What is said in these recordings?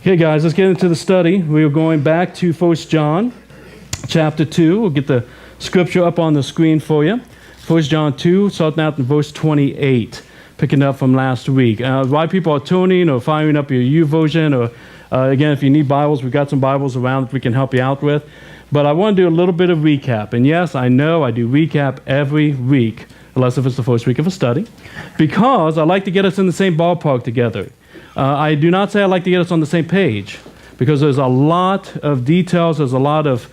Okay, guys, let's get into the study. We're going back to 1 John chapter 2. We'll get the scripture up on the screen for you. 1 John 2, starting out in verse 28, picking up from last week. Why people are tuning or firing up your YouVersion, or again, if you need Bibles, we've got some Bibles around that we can help you out with. But I want to do a little bit of recap. And yes, I know I do recap every week, unless if it's the first week of a study, because I like to get us in the same ballpark together. I do not say I like to get us on the same page, because there's a lot of details, there's a lot of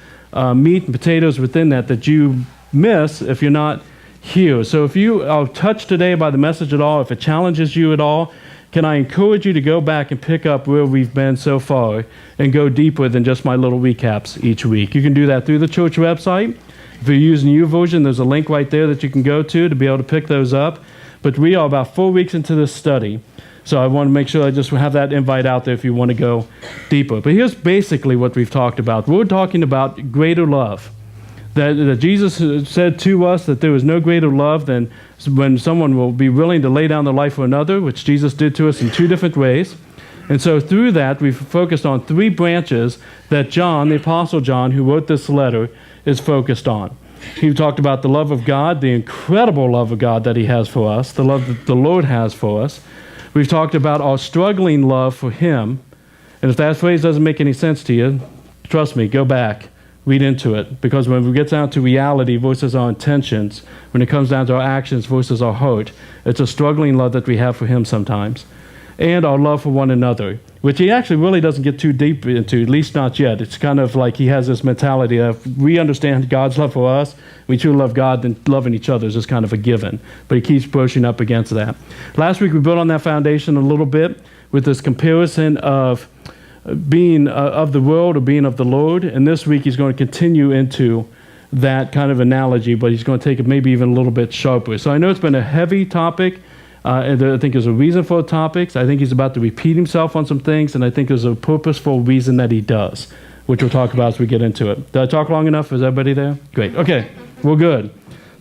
meat and potatoes within that you miss if you're not here. So if you are touched today by the message at all, if it challenges you at all, can I encourage you to go back and pick up where we've been so far and go deeper than just my little recaps each week. You can do that through the church website. If you're using YouVersion, there's a link right there that you can go to be able to pick those up. But we are about 4 weeks into this study. So I want to make sure I just have that invite out there if you want to go deeper. But here's basically what we've talked about. We're talking about greater love. That Jesus said to us that there is no greater love than when someone will be willing to lay down their life for another, which Jesus did to us in 2 different ways. And so through that, we've focused on 3 branches that John, the Apostle John, who wrote this letter, is focused on. He talked about the love of God, the incredible love of God that he has for us, the love that the Lord has for us. We've talked about our struggling love for him. And if that phrase doesn't make any sense to you, trust me, go back, read into it. Because when we get down to reality versus our intentions, when it comes down to our actions versus our heart, it's a struggling love that we have for him sometimes. And our love for one another, which he actually really doesn't get too deep into, at least not yet. It's kind of like he has this mentality of we understand God's love for us, we truly love God, then loving each other is just kind of a given. But he keeps pushing up against that. Last week we built on that foundation a little bit with this comparison of being of the world or being of the Lord. And this week he's going to continue into that kind of analogy, but he's going to take it maybe even a little bit sharper. So I know it's been a heavy topic. And I think there's a reason for the topics. I think he's about to repeat himself on some things, and I think there's a purposeful reason that he does, which we'll talk about as we get into it. Did I talk long enough? Is everybody there? Great. Okay, we're good.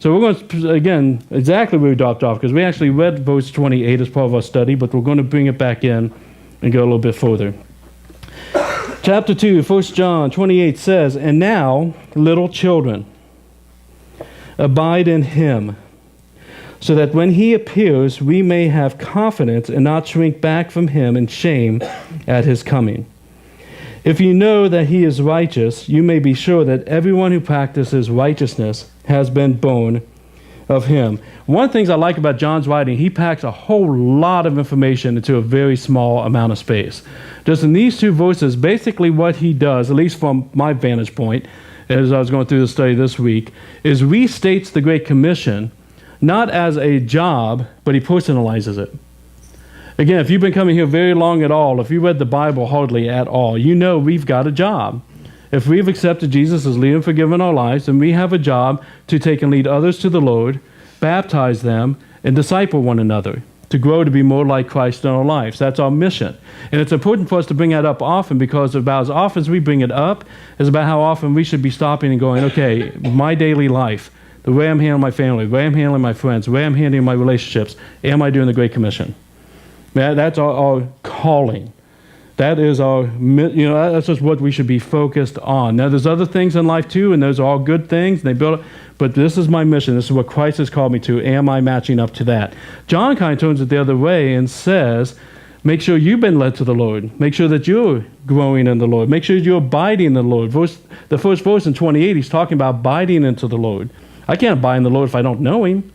So we're going to, again, exactly where we dropped off, because we actually read verse 28 as part of our study, but we're going to bring it back in and go a little bit further. Chapter 2, 1 John 28 says, "And now, little children, abide in him, so that when he appears, we may have confidence and not shrink back from him in shame at his coming. If you know that he is righteous, you may be sure that everyone who practices righteousness has been born of him." One of the things I like about John's writing, he packs a whole lot of information into a very small amount of space. Just in these 2 verses, basically what he does, at least from my vantage point, as I was going through the study this week, is restates the Great Commission, not as a job, but he personalizes it. Again, if you've been coming here very long at all, if you read the Bible hardly at all, you know we've got a job. If we've accepted Jesus as leader and forgiven our lives, then we have a job to take and lead others to the Lord, baptize them, and disciple one another, to grow to be more like Christ in our lives. That's our mission. And it's important for us to bring that up often, because about as often as we bring it up is about how often we should be stopping and going, okay, my daily life, the way I'm handling my family, the way I'm handling my friends, the way I'm handling my relationships, am I doing the Great Commission? That's our calling. That is that's just what we should be focused on. Now, there's other things in life too, and those are all good things. They build, but this is my mission. This is what Christ has called me to. Am I matching up to that? John kind of turns it the other way and says, make sure you've been led to the Lord. Make sure that you're growing in the Lord. Make sure you're abiding in the Lord. The first verse in 28, he's talking about abiding into the Lord. I can't abide in the Lord if I don't know him,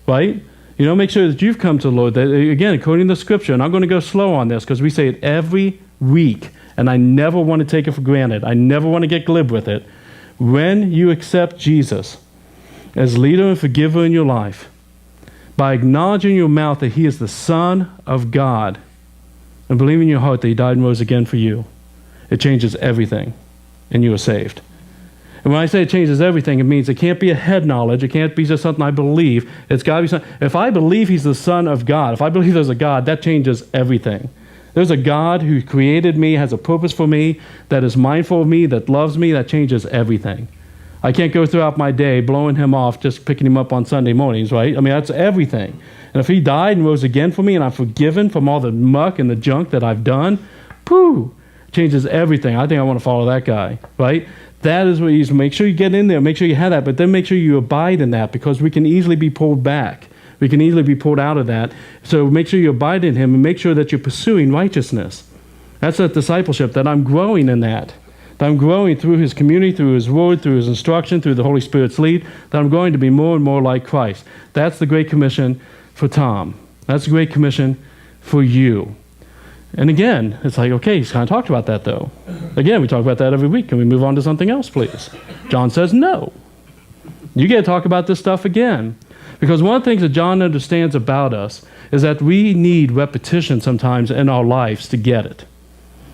right? Make sure that you've come to the Lord. That, again, according to the scripture, and I'm going to go slow on this because we say it every week, and I never want to take it for granted. I never want to get glib with it. When you accept Jesus as leader and forgiver in your life, by acknowledging in your mouth that he is the Son of God, and believing in your heart that he died and rose again for you, it changes everything, and you are saved. And when I say it changes everything, it means it can't be a head knowledge. It can't be just something I believe. It's got to be something. If I believe he's the Son of God, if I believe there's a God, that changes everything. There's a God who created me, has a purpose for me, that is mindful of me, that loves me, that changes everything. I can't go throughout my day blowing him off, just picking him up on Sunday mornings, right? I mean, that's everything. And if he died and rose again for me and I'm forgiven from all the muck and the junk that I've done, changes everything. I think I want to follow that guy, right? That is what he's, make sure you get in there, make sure you have that, but then make sure you abide in that, because we can easily be pulled back. We can easily be pulled out of that. So make sure you abide in him and make sure that you're pursuing righteousness. That's that discipleship, that I'm growing in that. That I'm growing through his community, through his word, through his instruction, through the Holy Spirit's lead, that I'm going to be more and more like Christ. That's the Great Commission for Tom. That's the Great Commission for you. And again, it's like, okay, he's kind of talked about that, though. Again, we talk about that every week. Can we move on to something else, please? John says no. You get to talk about this stuff again. Because one of the things that John understands about us is that we need repetition sometimes in our lives to get it.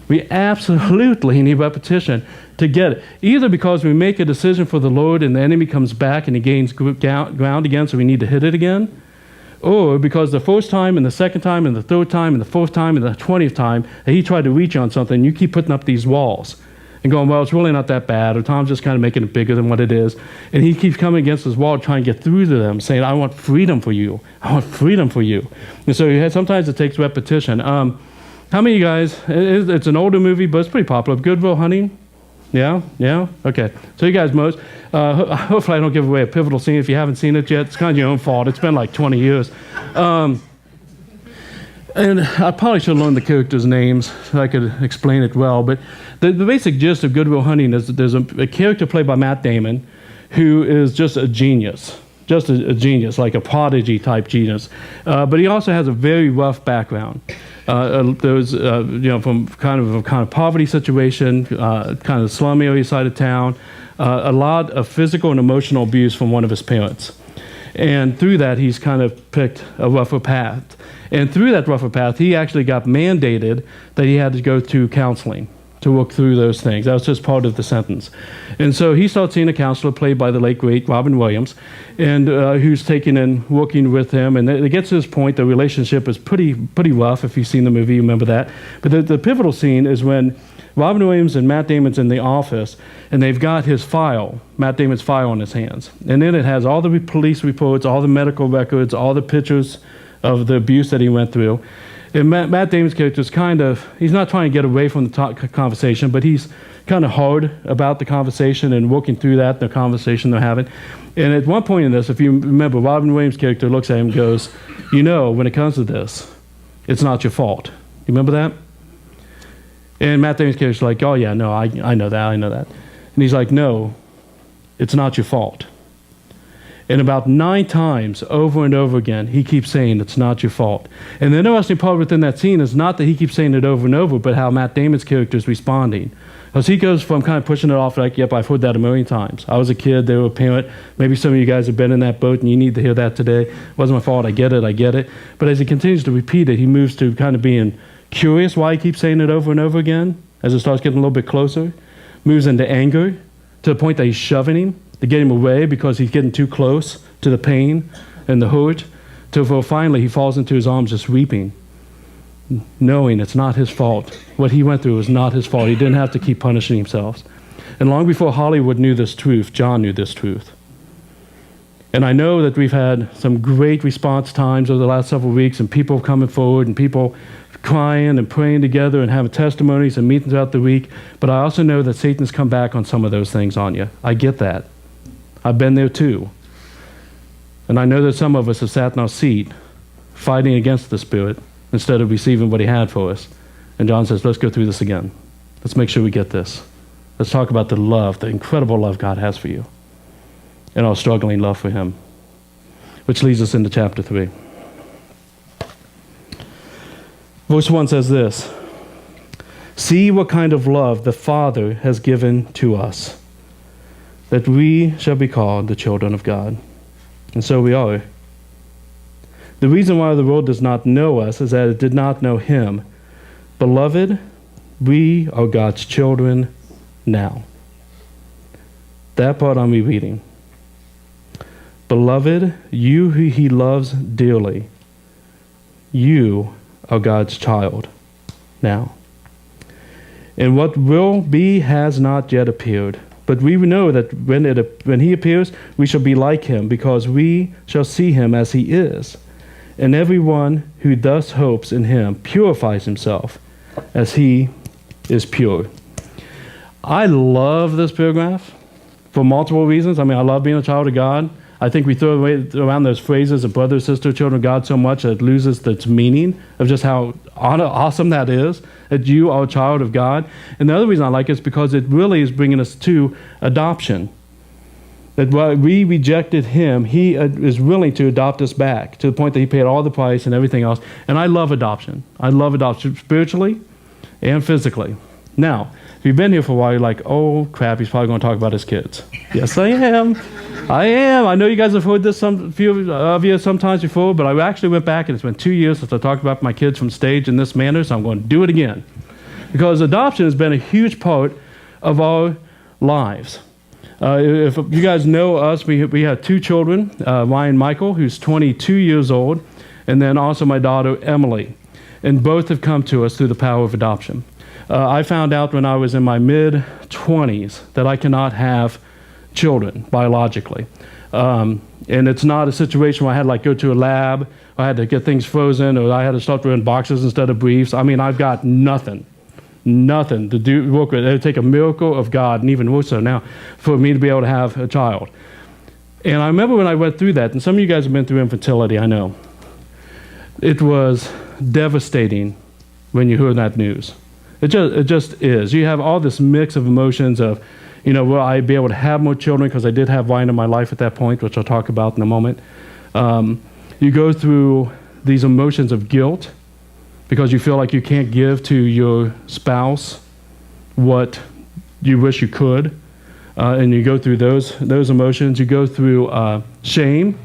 We absolutely need repetition to get it. Either because we make a decision for the Lord and the enemy comes back and he gains ground again, so we need to hit it again. Or because the first time and the second time and the third time and the fourth time and the 20th time that he tried to reach you on something, you keep putting up these walls and going, well, it's really not that bad, or Tom's just kind of making it bigger than what it is. And he keeps coming against this wall trying to get through to them, saying, I want freedom for you. I want freedom for you. And so sometimes it takes repetition. How many of you guys, it's an older movie, but it's pretty popular, Good Will Hunting? Yeah? Yeah? Okay. So you guys most, hopefully I don't give away a pivotal scene. If you haven't seen it yet, it's kind of your own fault. It's been like 20 years. And I probably should have learned the characters' names so I could explain it well. But the basic gist of Good Will Hunting is that there's a character played by Matt Damon who is just a genius. Just a genius, like a prodigy type genius. But he also has a very rough background. There was, from kind of a poverty situation, kind of slum area side of town, a lot of physical and emotional abuse from one of his parents. And through that, he's kind of picked a rougher path. And through that rougher path, he actually got mandated that he had to go to counseling to work through those things. That was just part of the sentence. And so he started seeing a counselor played by the late, great Robin Williams, and who's taking and working with him. And it gets to this point, the relationship is pretty rough. If you've seen the movie, you remember that. But the pivotal scene is when Robin Williams and Matt Damon's in the office, and they've got his file, Matt Damon's file in his hands. And then it has all the police reports, all the medical records, all the pictures of the abuse that he went through. And Matt Damon's character is he's not trying to get away from the conversation, but he's kind of hard about the conversation and working through that, the conversation they're having. And at one point in this, if you remember, Robin Williams' character looks at him and goes, when it comes to this, it's not your fault. You remember that? And Matt Damon's character's like, oh yeah, no, I know that. And he's like, no, it's not your fault. And about 9 times, over and over again, he keeps saying, it's not your fault. And the interesting part within that scene is not that he keeps saying it over and over, but how Matt Damon's character is responding. Because he goes from kind of pushing it off like, yep, I've heard that a million times. I was a kid, they were a parent. Maybe some of you guys have been in that boat and you need to hear that today. It wasn't my fault, I get it. But as he continues to repeat it, he moves to kind of being curious why he keeps saying it over and over again. As it starts getting a little bit closer, moves into anger to the point that he's shoving him to get him away because he's getting too close to the pain and the hurt, till finally he falls into his arms just weeping, knowing it's not his fault. What he went through was not his fault. He didn't have to keep punishing himself. And long before Hollywood knew this truth, John knew this truth. And I know that we've had some great response times over the last several weeks, and people coming forward and people crying and praying together and having testimonies and meetings throughout the week. But I also know that Satan's come back on some of those things on you. I get that. I've been there too. And I know that some of us have sat in our seat fighting against the Spirit instead of receiving what he had for us. And John says, let's go through this again. Let's make sure we get this. Let's talk about the love, the incredible love God has for you, and our struggling love for him. Which leads us into chapter 3. Verse 1 says this, see what kind of love the Father has given to us, that we shall be called the children of God. And so we are. The reason why the world does not know us is that it did not know him. Beloved, we are God's children now. That part I'm rereading. Beloved, you who he loves dearly, you are God's child now. And what will be has not yet appeared. But we know that when he appears, we shall be like him, because we shall see him as he is. And everyone who thus hopes in him purifies himself as he is pure. I love this paragraph for multiple reasons. I mean, I love being a child of God. I think we throw around those phrases of brother, sister, children of God so much that it loses its meaning of just how awesome that is, that you are a child of God. And the other reason I like it is because it really is bringing us to adoption. That while we rejected him, he is willing to adopt us back to the point that he paid all the price and everything else. And I love adoption. I love adoption spiritually and physically. Now, if you've been here for a while, you're like, oh crap, he's probably going to talk about his kids. Yes, I am. I am. I know you guys have heard this, a few of you sometimes before, but I actually went back and it's been 2 years since I talked about my kids from stage in this manner, so I'm going to do it again. Because adoption has been a huge part of our lives. If you guys know us, we have 2 children, Ryan Michael, who's 22 years old, and then also my daughter, Emily. And both have come to us through the power of adoption. I found out when I was in my mid-20s that I cannot have children biologically. And it's not a situation where I had to go to a lab, or I had to get things frozen, or I had to start in boxes instead of briefs. I mean, I've got nothing to work with. It would take a miracle of God, and even more so now, for me to be able to have a child. And I remember when I went through that, and some of you guys have been through infertility, I know. It was devastating when you heard that news. It just is. You have all this mix of emotions of, will I be able to have more children? Because I did have Ryan in my life at that point, which I'll talk about in a moment. You go through these emotions of guilt because you feel like you can't give to your spouse what you wish you could. And you go through those emotions. You go through shame.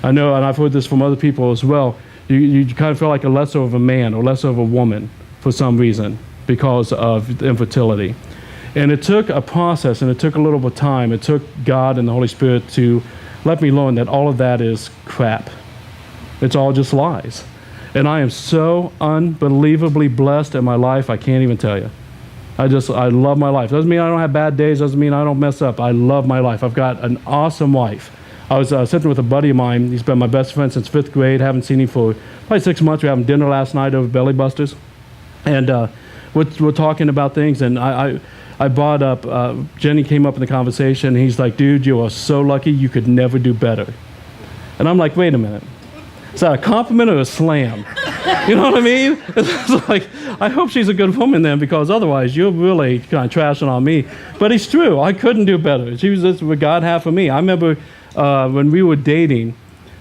I know, and I've heard this from other people as well. You kind of feel like a lesser of a man or lesser of a woman for some reason because of infertility. And it took a process, and it took a little bit of time. It took God and the Holy Spirit to let me learn that all of that is crap. It's all just lies. And I am so unbelievably blessed in my life, I can't even tell you. I love my life. Doesn't mean I don't have bad days. Doesn't mean I don't mess up. I love my life. I've got an awesome wife. I was sitting with a buddy of mine. He's been my best friend since 5th grade. Haven't seen him for probably 6 months. We were having dinner last night over Belly Busters. And we're talking about things, and I brought up, Jenny came up in the conversation, and he's like, dude, you are so lucky, you could never do better. And I'm like, wait a minute. Is that a compliment or a slam? You know what I mean? It's like, I hope she's a good woman then, because otherwise you're really kind of trashing on me. But it's true, I couldn't do better. She was just what God had for me. I remember when we were dating,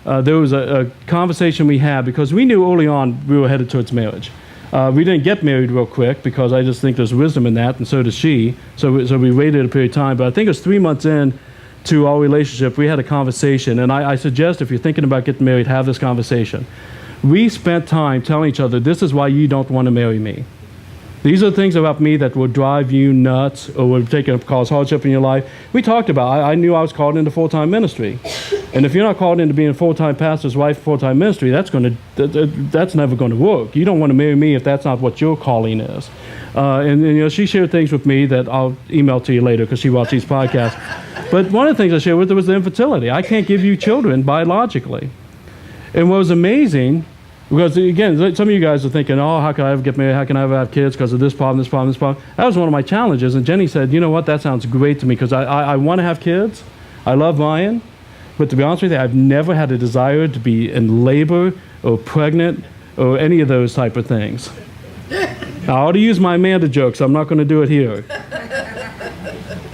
there was a conversation we had, because we knew early on we were headed towards marriage. We didn't get married real quick because I just think there's wisdom in that, and so does she. So we waited a period of time. But I think it was 3 months in to our relationship, we had a conversation. And I suggest if you're thinking about getting married, have this conversation. We spent time telling each other, this is why you don't want to marry me. These are things about me that will drive you nuts or will cause hardship in your life. We talked about, I knew I was called into full-time ministry. And if you're not called into being a full-time pastor's wife, full-time ministry, that's never going to work. You don't want to marry me if that's not what your calling is. And she shared things with me that I'll email to you later because she watched these podcasts. But one of the things I shared with her was the infertility. I can't give you children biologically. And what was amazing, because again, some of you guys are thinking, oh, how can I ever get married? How can I ever have kids because of this problem, this problem, this problem? That was one of my challenges. And Jenny said, you know what, that sounds great to me because I want to have kids. I love Ryan. But to be honest with you, I've never had a desire to be in labor or pregnant or any of those type of things. I ought to use my Amanda joke, so I'm not going to do it here.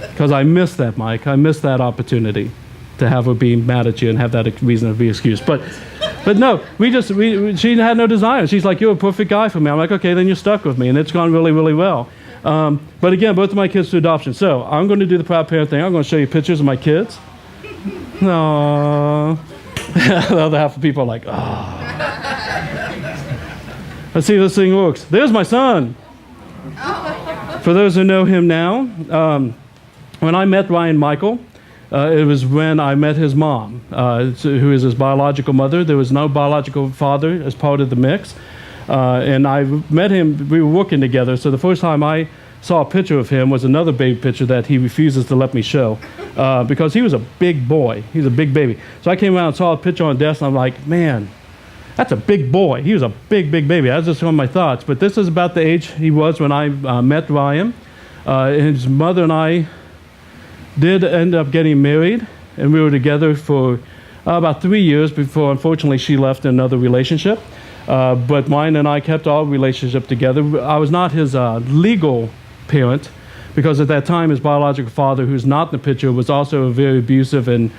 Because I missed that, Mike. I missed that opportunity to have her be mad at you and have that reason to be excused. But no, she had no desire. She's like, you're a perfect guy for me. I'm like, okay, then you're stuck with me. And it's gone really, really well. But again, both of my kids through adoption. So I'm going to do the proud parent thing. I'm going to show you pictures of my kids. No. The other half of people are like, Let's see if this thing works. There's my son. For those who know him now, when I met Ryan Michael, it was when I met his mom, who is his biological mother. There was no biological father as part of the mix. And I met him, we were working together, so the first time I saw a picture of him was another baby picture that he refuses to let me show because he was a big boy. He's a big baby. So I came around and saw a picture on the desk, and I'm like, man. that's a big boy. He was a big, big baby. That's just one of my thoughts. But this is about the age he was when I met Ryan. His mother and I did end up getting married, and we were together for about 3 years before, unfortunately, she left in another relationship. But mine and I kept our relationship together. I was not his legal parent, because at that time his biological father, who's not in the picture, was also a very abusive and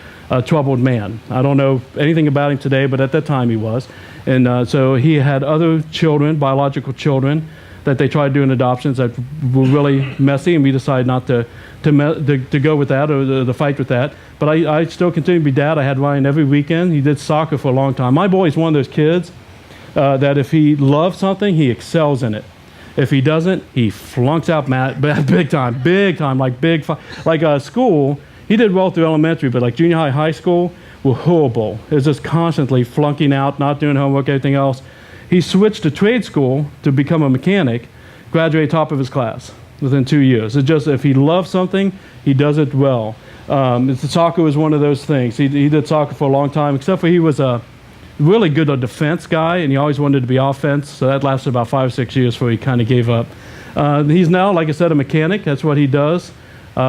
troubled man. I don't know anything about him today, but at that time he was. And so he had other children, biological children, that they tried doing adoptions that were really messy, and we decided not to go with that or to fight with that. But I still continue to be dad. I had Ryan every weekend. He did soccer for a long time. My boy's one of those kids that if he loves something, he excels in it. If he doesn't, he flunks out big time, like school. He did well through elementary, but like junior high, high school were horrible. It was just constantly flunking out, not doing homework, everything else. He switched to trade school to become a mechanic, graduated top of his class within 2 years. It's just if he loves something, he does it well. Soccer was one of those things. He did soccer for a long time, except for he was a really good defense guy, and he always wanted to be offense, so that lasted about 5 or 6 years before he kind of gave up. He's now, like I said, a mechanic. That's what he does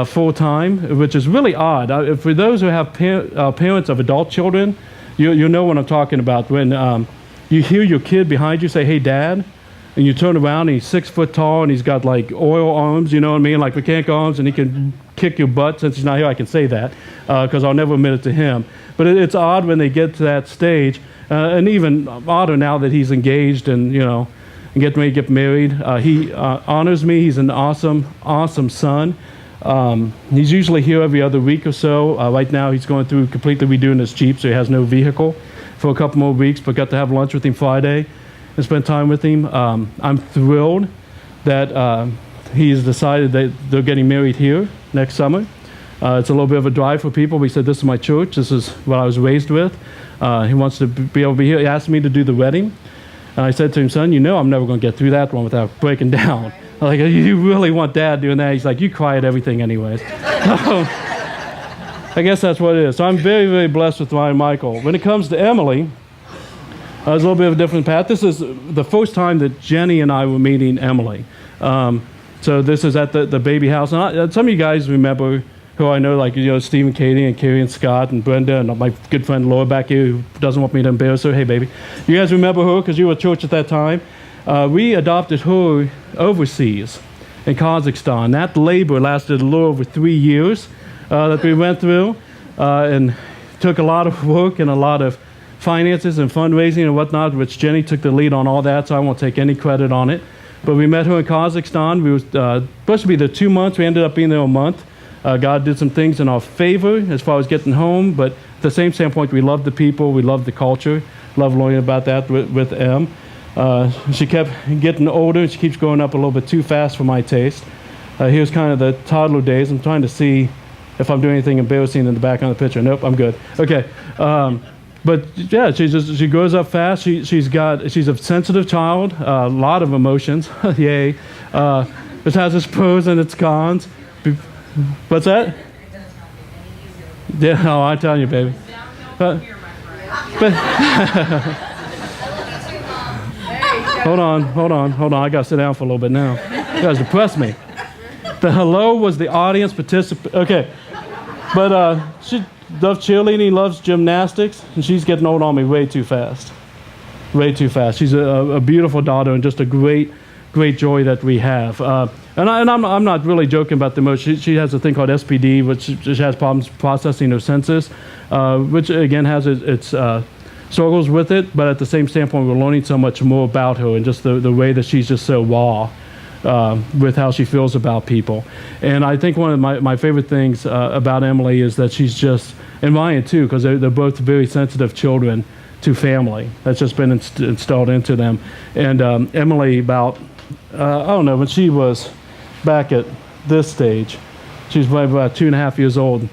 full-time, which is really odd. For those who have parents of adult children, you know what I'm talking about. When you hear your kid behind you say, "Hey, Dad," and you turn around and he's 6 foot tall and he's got like oil arms, you know what I mean, like mechanic arms, and he can kick your butt. Since he's not here, I can say that because I'll never admit it to him. But it's odd when they get to that stage, and even odder now that he's engaged and and get ready to get married. He honors me. He's an awesome son. He's usually here every other week or so. Right now he's going through completely redoing his Jeep, so he has no vehicle for a couple more weeks, but got to have lunch with him Friday and spend time with him. I'm thrilled that he's decided that they're getting married here next summer. It's a little bit of a drive for people. We said, this is my church. This is what I was raised with. He wants to be able to be here. He asked me to do the wedding. And I said to him, son, I'm never going to get through that one without breaking down. I'm like, you really want Dad doing that? He's like, you cry at everything anyways. I guess that's what it is. So I'm very, very blessed with Ryan Michael. When it comes to Emily, it's a little bit of a different path. This is the first time that Jenny and I were meeting Emily. So this is at the baby house. And some of you guys remember who I know, like Stephen, Katie, and Carrie, and Scott, and Brenda, and my good friend Laura back here, who doesn't want me to embarrass her. Hey, baby. You guys remember her because you were at church at that time? We adopted her overseas in Kazakhstan. That labor lasted a little over 3 years that we went through, and took a lot of work and a lot of finances and fundraising and whatnot, which Jenny took the lead on all that, so I won't take any credit on it. But we met her in Kazakhstan. We were supposed to be there 2 months. We ended up being there a month. God did some things in our favor as far as getting home, but at the same standpoint, we loved the people, we loved the culture, loved learning about that with Em. She kept getting older, and she keeps growing up a little bit too fast for my taste. Here's kind of the toddler days. I'm trying to see if I'm doing anything embarrassing in the back on the picture. Nope, I'm good. Okay. But yeah, she grows up fast. She's a sensitive child, a lot of emotions. Yay. It has its pros and its cons. What's that? Yeah, I'm telling you, baby. But hold on. I got to sit down for a little bit now. You guys depress me. The hello was the audience participant. Okay. But she loves cheerleading, loves gymnastics, and she's getting old on me way too fast. Way too fast. She's a beautiful daughter and just a great joy that we have. And I'm not really joking about the emotion. She has a thing called SPD, which she has problems processing her senses, which again has its struggles with it. But at the same standpoint, we're learning so much more about her and just the way that she's just so raw with how she feels about people. And I think one of my favorite things about Emily is that she's just, and Ryan too, because they're both very sensitive children to family. That's just been installed into them. And Emily, about, I don't know, when she was back at this stage, she was about 2.5 years old,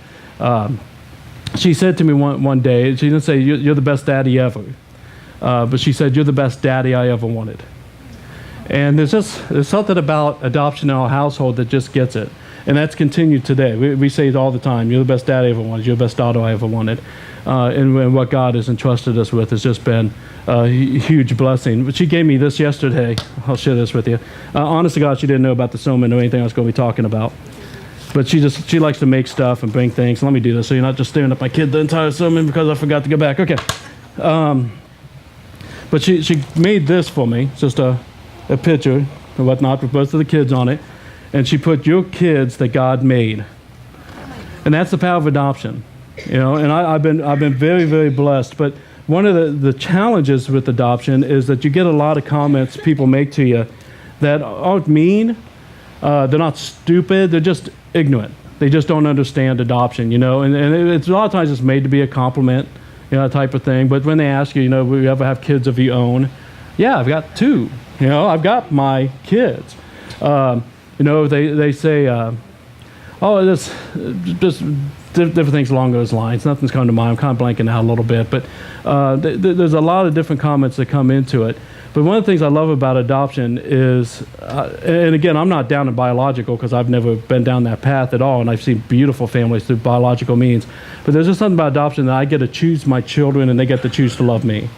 she said to me one day, she didn't say, you're the best daddy ever, but she said, you're the best daddy I ever wanted. And there's something about adoption in our household that just gets it. And that's continued today. We say it all the time. You're the best dad I ever wanted. You're the best daughter I ever wanted. And what God has entrusted us with has just been a huge blessing. But she gave me this yesterday. I'll share this with you. Honest to God, she didn't know about the sermon or anything I was going to be talking about. But she likes to make stuff and bring things. Let me do this so you're not just staring at my kid the entire sermon because I forgot to go back. Okay. But she made this for me, just a picture or whatnot with both of the kids on it. And she put your kids that God made. And that's the power of adoption. You know, and I've been very, very blessed. But one of the challenges with adoption is that you get a lot of comments people make to you that aren't mean. They're not stupid. They're just ignorant. They just don't understand adoption, you know. And it's a lot of times it's made to be a compliment, you know, type of thing. But when they ask you, you know, will you ever have kids of your own? Yeah, I've got 2. You know, I've got my kids. You know, they say, oh, this just different things along those lines. Nothing's coming to mind. I'm kind of blanking out a little bit. But there's a lot of different comments that come into it. But one of the things I love about adoption is, and again, I'm not down in biological because I've never been down that path at all, and I've seen beautiful families through biological means. But there's just something about adoption that I get to choose my children and they get to choose to love me.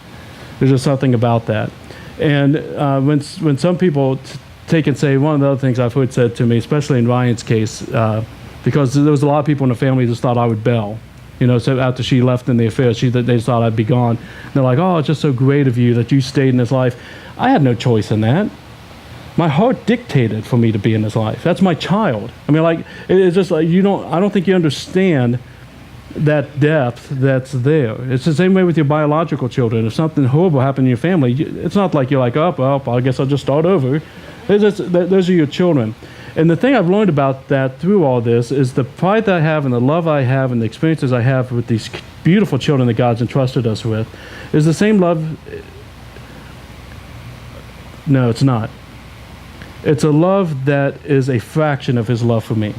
There's just something about that. And when some people take and say, one of the other things I've heard said to me, especially in Ryan's case, because there was a lot of people in the family that just thought I would bail. You know, so after she left in the affair, they just thought I'd be gone. And they're like, oh, it's just so great of you that you stayed in his life. I had no choice in that. My heart dictated for me to be in his life. That's my child. I mean, like, it's just like, I don't think you understand that depth that's there. It's the same way with your biological children. If something horrible happened in your family, it's not like you're like, oh, well, I guess I'll just start over. Those are your children. And the thing I've learned about that through all this is the pride that I have and the love I have and the experiences I have with these beautiful children that God's entrusted us with is the same love. No, it's not. It's a love that is a fraction of his love for me.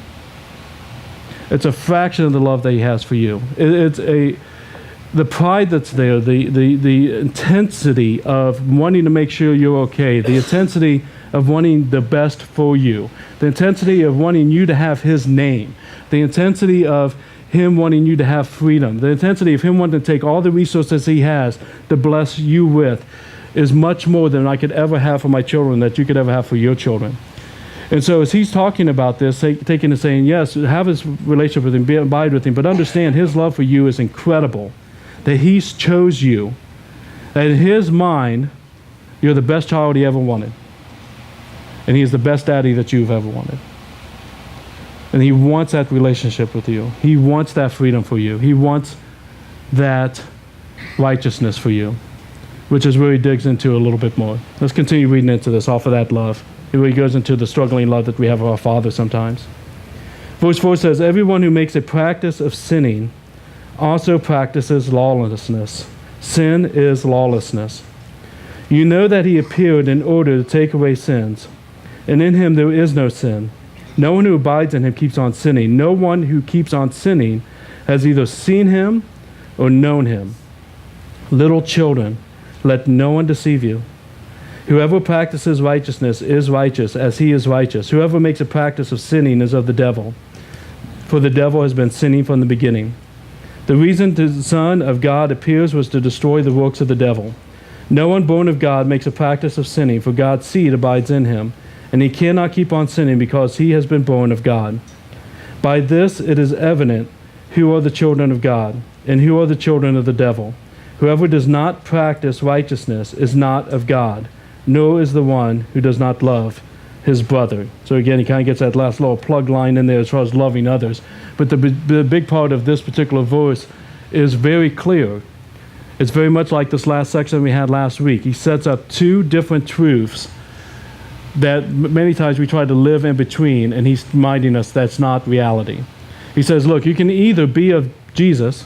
It's a fraction of the love that he has for you. The pride that's there, the intensity of wanting to make sure you're okay, the intensity of wanting the best for you, the intensity of wanting you to have his name, the intensity of him wanting you to have freedom, the intensity of him wanting to take all the resources he has to bless you with is much more than I could ever have for my children, that you could ever have for your children. And so as he's talking about this, taking and saying, yes, have his relationship with him, abide with him, but understand his love for you is incredible, that he's chose you, that in his mind, you're the best child he ever wanted. And he is the best daddy that you've ever wanted. And he wants that relationship with you. He wants that freedom for you. He wants that righteousness for you, which is where he digs into a little bit more. Let's continue reading into this, off of that love. He really goes into the struggling love that we have of our Father sometimes. Verse 4 says, everyone who makes a practice of sinning also practices lawlessness. Sin is lawlessness. You know that he appeared in order to take away sins, and in him there is no sin. No one who abides in him keeps on sinning. No one who keeps on sinning has either seen him or known him. Little children, let no one deceive you. Whoever practices righteousness is righteous as he is righteous. Whoever makes a practice of sinning is of the devil, for the devil has been sinning from the beginning. The reason the Son of God appears was to destroy the works of the devil. No one born of God makes a practice of sinning, for God's seed abides in him, and he cannot keep on sinning because he has been born of God. By this it is evident who are the children of God, and who are the children of the devil. Whoever does not practice righteousness is not of God, nor is the one who does not love his brother. So again, he kind of gets that last little plug line in there as far as loving others. But the big part of this particular verse is very clear. It's very much like this last section we had last week. He sets up 2 different truths that many times we try to live in between, and he's reminding us that's not reality. He says, look, you can either be of Jesus,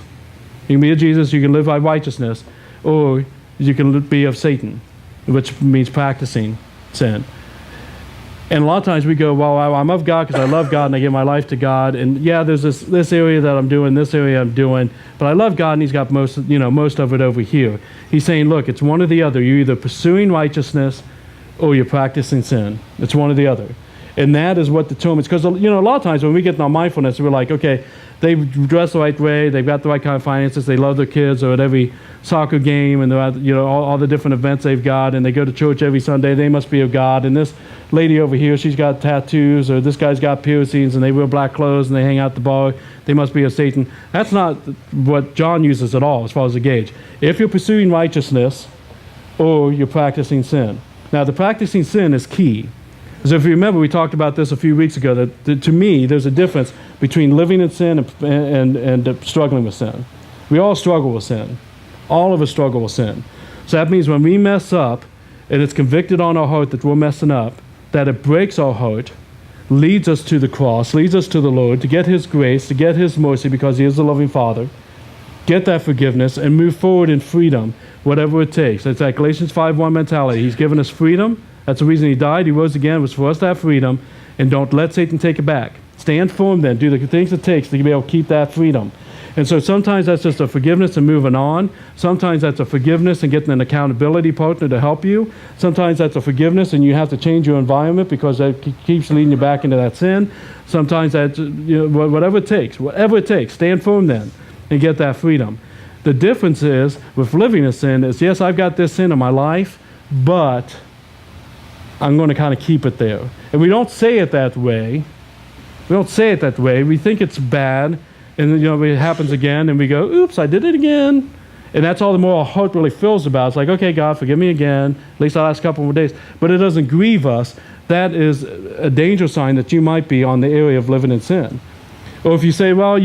you can be of Jesus, you can live by righteousness, or you can be of Satan, which means practicing sin. And a lot of times we go, well, I'm of God because I love God and I give my life to God. And yeah, there's this area that I'm doing, this area I'm doing, but I love God and he's got most of it over here. He's saying, look, it's one or the other. You're either pursuing righteousness or you're practicing sin. It's one or the other. And that is what determines, because, a lot of times when we get in our mindfulness, we're like, okay, they dress the right way, they've got the right kind of finances, they love their kids, or at every soccer game, and they're at, all the different events they've got, and they go to church every Sunday, they must be of God. And this lady over here, she's got tattoos, or this guy's got piercings, and they wear black clothes, and they hang out at the bar, they must be of Satan. That's not what John uses at all as far as the gauge. If you're pursuing righteousness, or you're practicing sin. Now, the practicing sin is key. So if you remember, we talked about this a few weeks ago, that to me, there's a difference between living in sin and struggling with sin. We all struggle with sin. All of us struggle with sin. So that means when we mess up, and it's convicted on our heart that we're messing up, that it breaks our heart, leads us to the cross, leads us to the Lord, to get His grace, to get His mercy, because He is the loving Father, get that forgiveness, and move forward in freedom, whatever it takes. It's that Galatians 5:1 mentality. He's given us freedom. That's the reason He died. He rose again, was for us to have freedom, and don't let Satan take it back. Stand firm then. Do the things it takes to be able to keep that freedom. And so sometimes that's just a forgiveness and moving on. Sometimes that's a forgiveness and getting an accountability partner to help you. Sometimes that's a forgiveness and you have to change your environment because that keeps leading you back into that sin. Sometimes that's, whatever it takes, stand firm then and get that freedom. The difference is with living in sin is, yes, I've got this sin in my life, but I'm going to kind of keep it there. And we don't say it that way. We think it's bad, and it happens again, and we go, oops, I did it again. And that's all the more our heart really feels about. It's like, okay, God, forgive me again. At least the last couple more days. But it doesn't grieve us. That is a danger sign that you might be on the area of living in sin. Or if you say, well,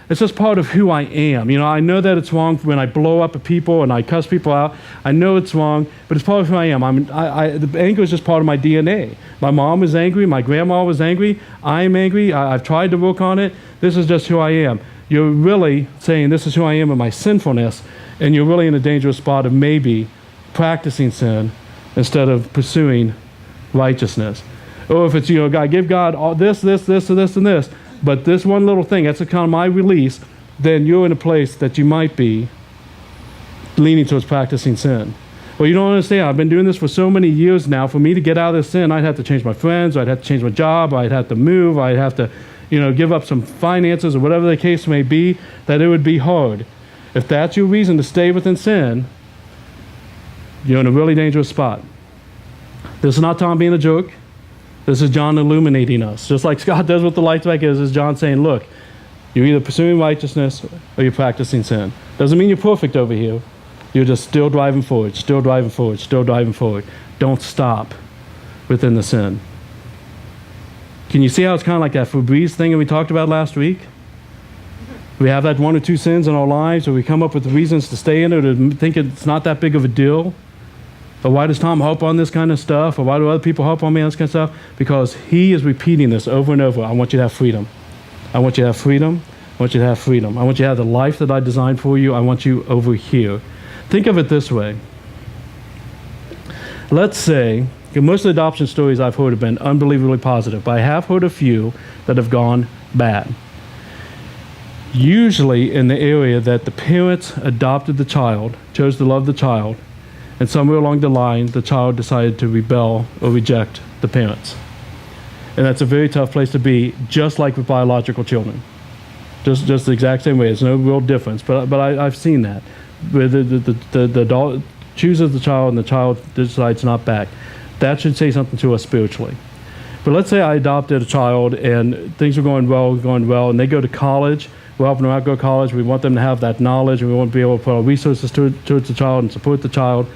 it's just part of who I am. I know that it's wrong when I blow up at people and I cuss people out. I know it's wrong, but it's part of who I am. The anger is just part of my DNA. My mom was angry. My grandma was angry. I'm angry. I've tried to work on it. This is just who I am. You're really saying this is who I am in my sinfulness, and you're really in a dangerous spot of maybe practicing sin instead of pursuing righteousness. Or if it's, God, give God all this, and this, but this one little thing, that's kind of my release, then you're in a place that you might be leaning towards practicing sin. Well, you don't understand. I've been doing this for so many years now. For me to get out of this sin, I'd have to change my friends, or I'd have to change my job, or I'd have to move, or I'd have to, give up some finances, or whatever the case may be, that it would be hard. If that's your reason to stay within sin, you're in a really dangerous spot. This is not Tom being a jerk. This is John illuminating us. Just like Scott does with the light back is John saying, look, you're either pursuing righteousness or you're practicing sin. Doesn't mean you're perfect over here. You're just still driving forward. Don't stop within the sin. Can you see how it's kind of like that Febreze thing that we talked about last week? We have that one or two sins in our lives, or we come up with reasons to stay in it, or think it's not that big of a deal. Or why does Tom harp on this kind of stuff? Or why do other people harp on me on this kind of stuff? Because he is repeating this over and over. I want you to have freedom. I want you to have freedom. I want you to have freedom. I want you to have the life that I designed for you. I want you over here. Think of it this way. Let's say, most of the adoption stories I've heard have been unbelievably positive, but I have heard a few that have gone bad. Usually in the area that the parents adopted the child, chose to love the child, and somewhere along the line, the child decided to rebel or reject the parents. And that's a very tough place to be, just like with biological children. Just the exact same way. There's no real difference. But I've seen that. Where the adult chooses the child and the child decides not back. That should say something to us spiritually. But let's say I adopted a child and things are going well, and they go to college. We're helping them out go to college. We want them to have that knowledge, and we want to be able to put our resources towards the child and support the child.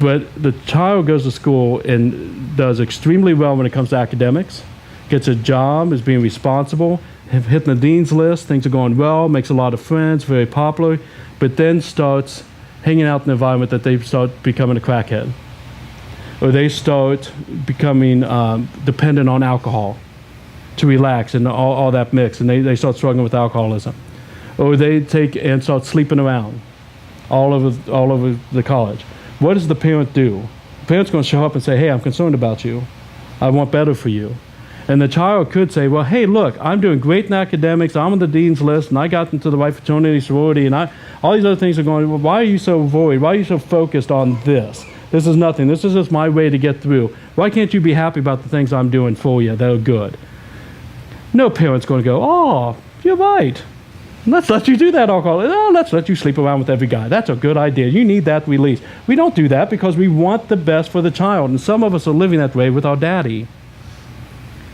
But the child goes to school and does extremely well when it comes to academics, gets a job, is being responsible, hitting the dean's list, things are going well, makes a lot of friends, very popular, but then starts hanging out in an environment that they start becoming a crackhead. Or they start becoming dependent on alcohol to relax and all that mix, and they start struggling with alcoholism. Or they take and start sleeping around all over the college. What does the parent do? The parent's going to show up and say, hey, I'm concerned about you. I want better for you. And the child could say, well, hey, look, I'm doing great in academics. I'm on the dean's list, and I got into the right fraternity, sorority, and all these other things are going, well, why are you so worried? Why are you so focused on this? This is nothing. This is just my way to get through. Why can't you be happy about the things I'm doing for you that are good? No parent's going to go, oh, you're right. Let's let you do that alcohol. Oh, let's let you sleep around with every guy. That's a good idea. You need that release. We don't do that because we want the best for the child. And some of us are living that way with our daddy.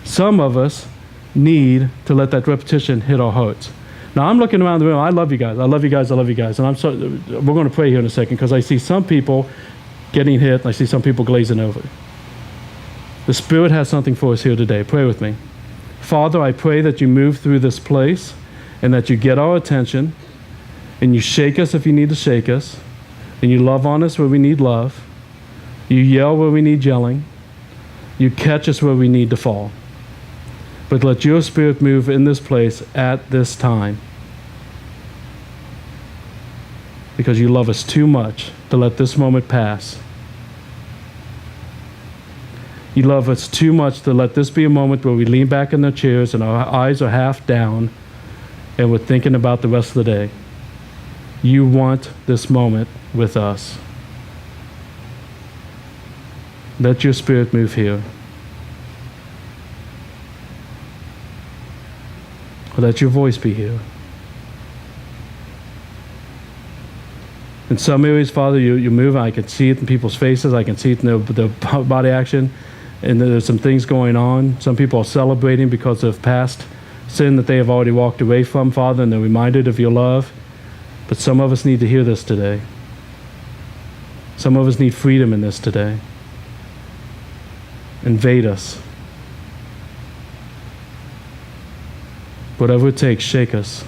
Some of us need to let that repetition hit our hearts. Now, I'm looking around the room. I love you guys. I love you guys. I love you guys. And we're going to pray here in a second because I see some people getting hit and I see some people glazing over. The Spirit has something for us here today. Pray with me. Father, I pray that you move through this place and that you get our attention and you shake us if you need to shake us and you love on us where we need love. You yell where we need yelling. You catch us where we need to fall. But let your Spirit move in this place at this time. Because you love us too much to let this moment pass. You love us too much to let this be a moment where we lean back in our chairs and our eyes are half down and we're thinking about the rest of the day. You want this moment with us. Let your Spirit move here. Let your voice be here. In some areas, Father, you move. I can see it in people's faces. I can see it in their body action. And there's some things going on. Some people are celebrating because of past sin that they have already walked away from, Father, and they're reminded of your love. But some of us need to hear this today. Some of us need freedom in this today. Invade us. Whatever it takes, shake us.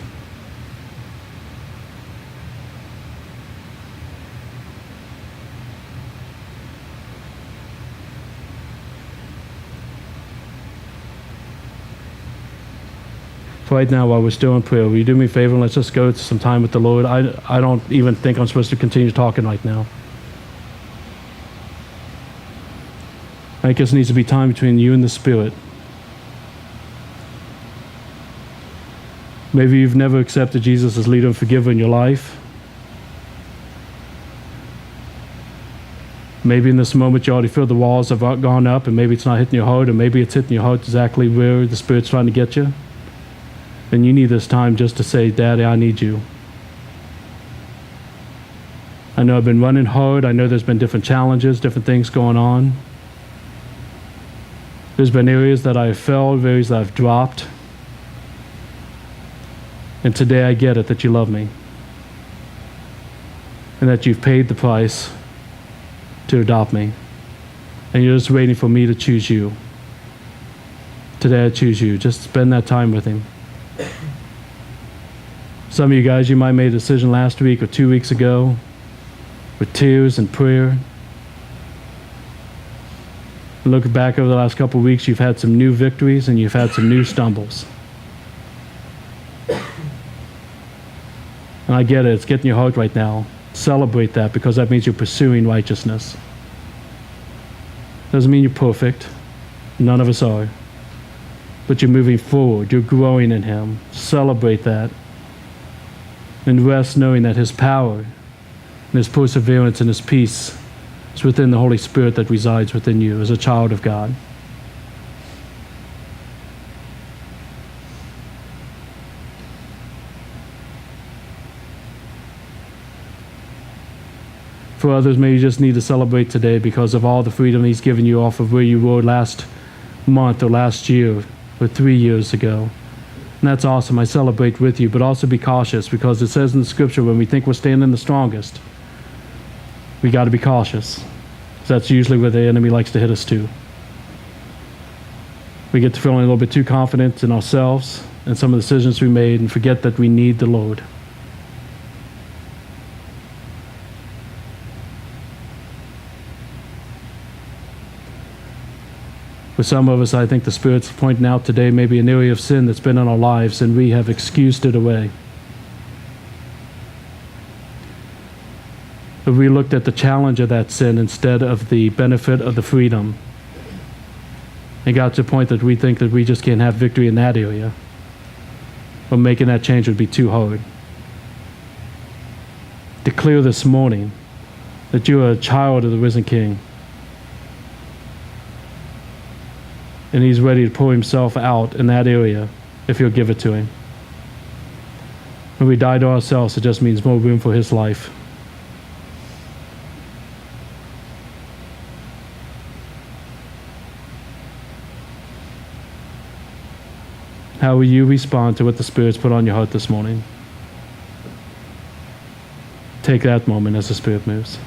Right now, while we're still in prayer, will you do me a favor and let's just go to some time with the Lord? I don't even think I'm supposed to continue talking right now. I think this needs to be time between you and the Spirit. Maybe you've never accepted Jesus as leader and forgiver in your life. Maybe in this moment you already feel the walls have gone up and maybe it's not hitting your heart, or maybe it's hitting your heart exactly where the Spirit's trying to get you. And you need this time just to say, Daddy, I need you. I know I've been running hard. I know there's been different challenges, different things going on. There's been areas that I've failed, areas that I've dropped. And today I get it that you love me. And that you've paid the price to adopt me. And you're just waiting for me to choose you. Today I choose you. Just spend that time with him. Some of you guys, you might have made a decision last week or 2 weeks ago with tears and prayer. Look back over the last couple of weeks, you've had some new victories and you've had some new stumbles. And I get it, it's getting your heart right now. Celebrate that because that means you're pursuing righteousness. Doesn't mean you're perfect. None of us are. But you're moving forward. You're growing in him. Celebrate that. And rest knowing that his power and his perseverance and his peace is within the Holy Spirit that resides within you as a child of God. For others, maybe you just need to celebrate today because of all the freedom he's given you off of where you were last month or last year or 3 years ago. And that's awesome. I celebrate with you, but also be cautious because it says in the scripture when we think we're standing the strongest, we got to be cautious. That's usually where the enemy likes to hit us too. We get to feeling a little bit too confident in ourselves and some of the decisions we made and forget that we need the Lord. For some of us, I think the Spirit's pointing out today maybe an area of sin that's been in our lives and we have excused it away. But we looked at the challenge of that sin instead of the benefit of the freedom. And got to the point that we think that we just can't have victory in that area. Or making that change would be too hard. Declare this morning that you are a child of the risen King. And he's ready to pour himself out in that area if you'll give it to him. When we die to ourselves, it just means more room for his life. How will you respond to what the Spirit's put on your heart this morning? Take that moment as the Spirit moves.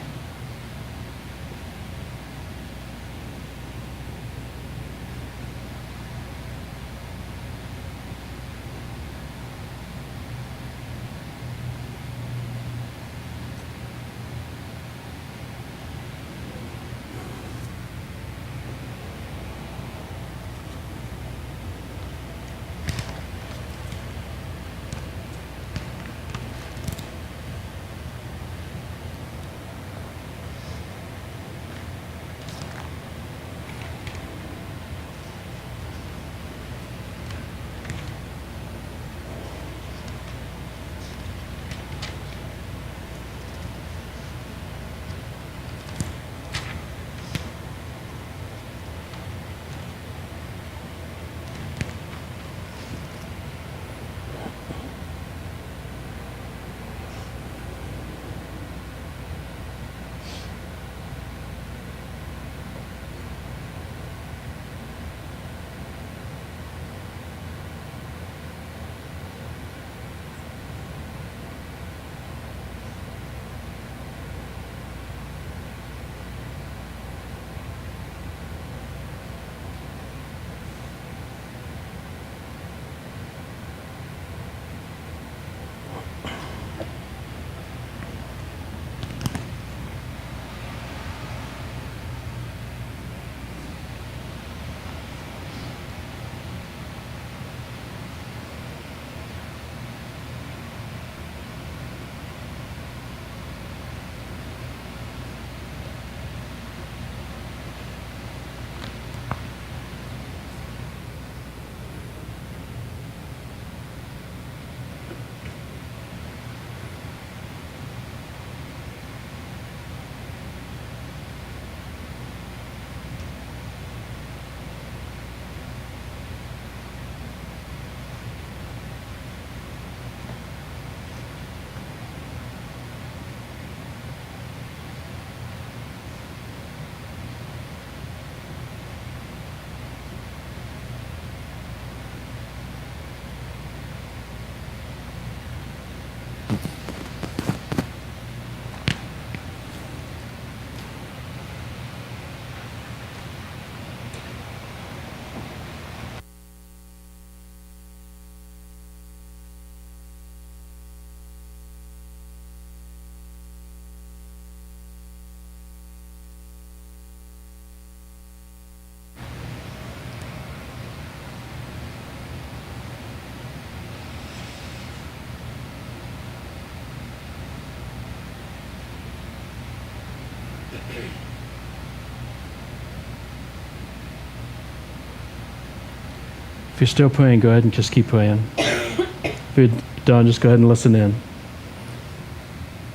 If you're still praying, go ahead and just keep praying. If you're done, just go ahead and listen in.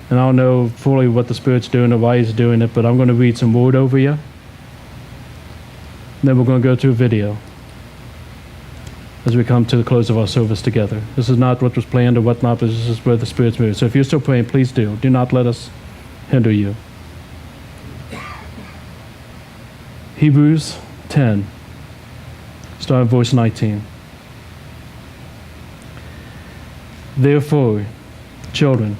And I don't know fully what the Spirit's doing or why he's doing it, but I'm going to read some word over you. And then we're going to go to a video as we come to the close of our service together. This is not what was planned or whatnot, but this is where the Spirit's moving. So if you're still praying, please do. Do not let us hinder you. Hebrews 10, starting verse 19. Therefore, children,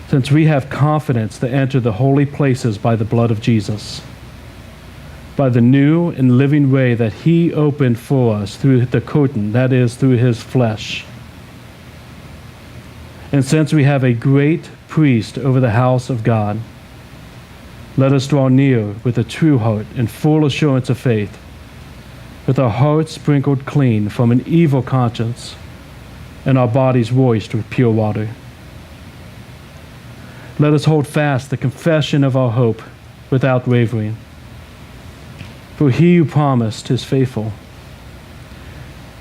since we have confidence to enter the holy places by the blood of Jesus, by the new and living way that he opened for us through the curtain, that is, through his flesh. And since we have a great priest over the house of God, let us draw near with a true heart and full assurance of faith, with our hearts sprinkled clean from an evil conscience and our bodies washed with pure water. Let us hold fast the confession of our hope without wavering. For he who promised is faithful.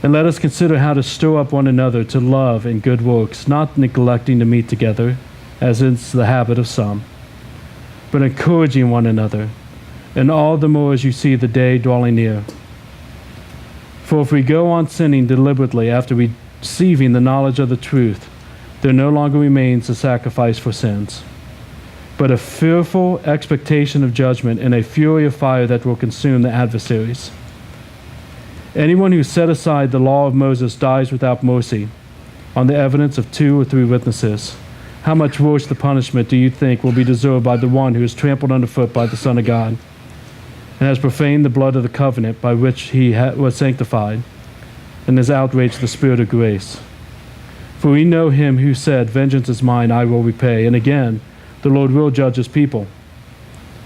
And let us consider how to stir up one another to love and good works, not neglecting to meet together, as is the habit of some, but encouraging one another, and all the more as you see the day drawing near. For if we go on sinning deliberately after receiving the knowledge of the truth, there no longer remains a sacrifice for sins, but a fearful expectation of judgment and a fury of fire that will consume the adversaries. Anyone who set aside the law of Moses dies without mercy on the evidence of 2 or 3 witnesses. How much worse the punishment do you think will be deserved by the one who is trampled underfoot by the Son of God, and has profaned the blood of the covenant by which he was sanctified, and has outraged the Spirit of grace? For we know him who said, "Vengeance is mine, I will repay." And again, the Lord will judge his people.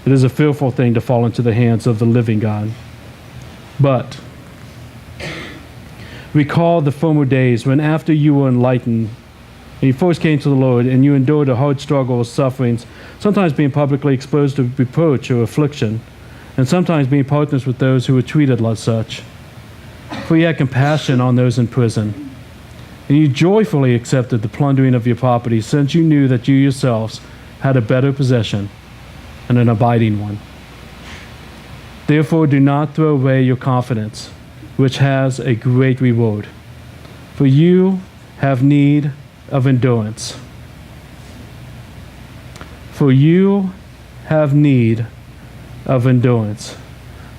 It is a fearful thing to fall into the hands of the living God. But recall the former days when, after you were enlightened, and you first came to the Lord, and you endured a hard struggle with sufferings, sometimes being publicly exposed to reproach or affliction, and sometimes being partners with those who were treated like such. For you had compassion on those in prison, and you joyfully accepted the plundering of your property, since you knew that you yourselves had a better possession and an abiding one. Therefore do not throw away your confidence, which has a great reward. For you have need of endurance. For you have need of endurance,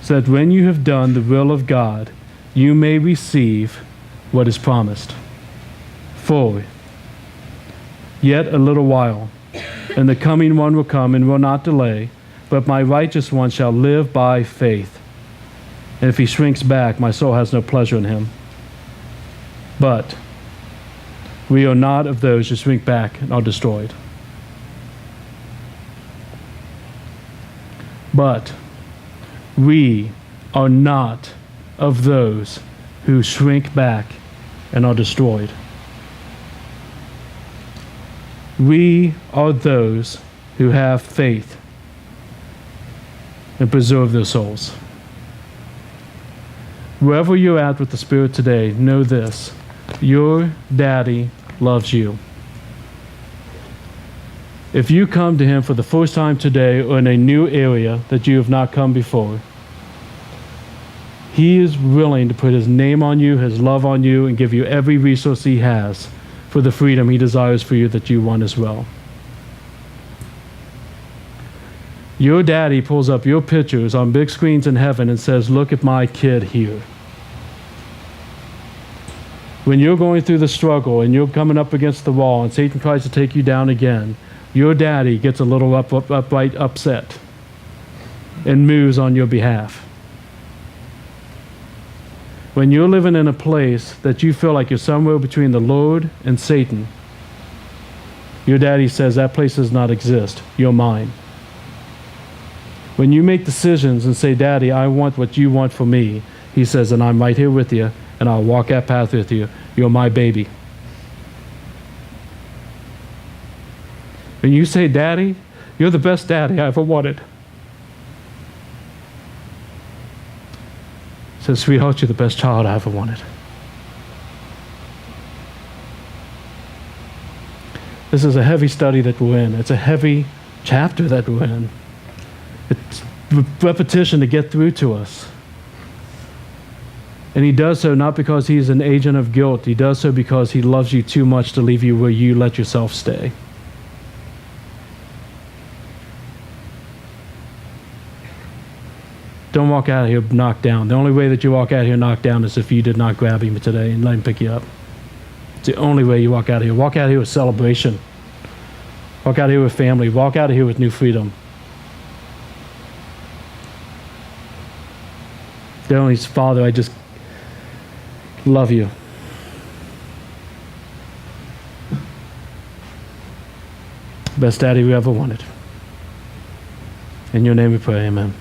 so that when you have done the will of God, you may receive what is promised. For yet a little while, and the coming one will come and will not delay, but my righteous one shall live by faith. And if he shrinks back, my soul has no pleasure in him. But we are not of those who shrink back and are destroyed. But we are not of those who shrink back and are destroyed. We are those who have faith and preserve their souls. Wherever you're at with the Spirit today, know this: your daddy loves you. If you come to him for the first time today or in a new area that you have not come before, he is willing to put his name on you, his love on you, and give you every resource he has for the freedom he desires for you that you want as well. Your daddy pulls up your pictures on big screens in heaven and says, "Look at my kid here." When you're going through the struggle and you're coming up against the wall and Satan tries to take you down again, your daddy gets a little upright upset and moves on your behalf. When you're living in a place that you feel like you're somewhere between the Lord and Satan, your daddy says, "That place does not exist. You're mine." When you make decisions and say, "Daddy, I want what you want for me," he says, "And I'm right here with you, and I'll walk that path with you. You're my baby." When you say, "Daddy, you're the best daddy I ever wanted," he says, "Sweetheart, you're the best child I ever wanted." This is a heavy study that we're in. It's a heavy chapter that we're in. It's repetition to get through to us. And he does so not because he's an agent of guilt. He does so because he loves you too much to leave you where you let yourself stay. Don't walk out of here knocked down. The only way that you walk out of here knocked down is if you did not grab him today and let him pick you up. It's the only way you walk out of here. Walk out of here with celebration. Walk out of here with family. Walk out of here with new freedom. Dear Heavenly Father, I just love you. Best daddy we ever wanted. In your name we pray, amen.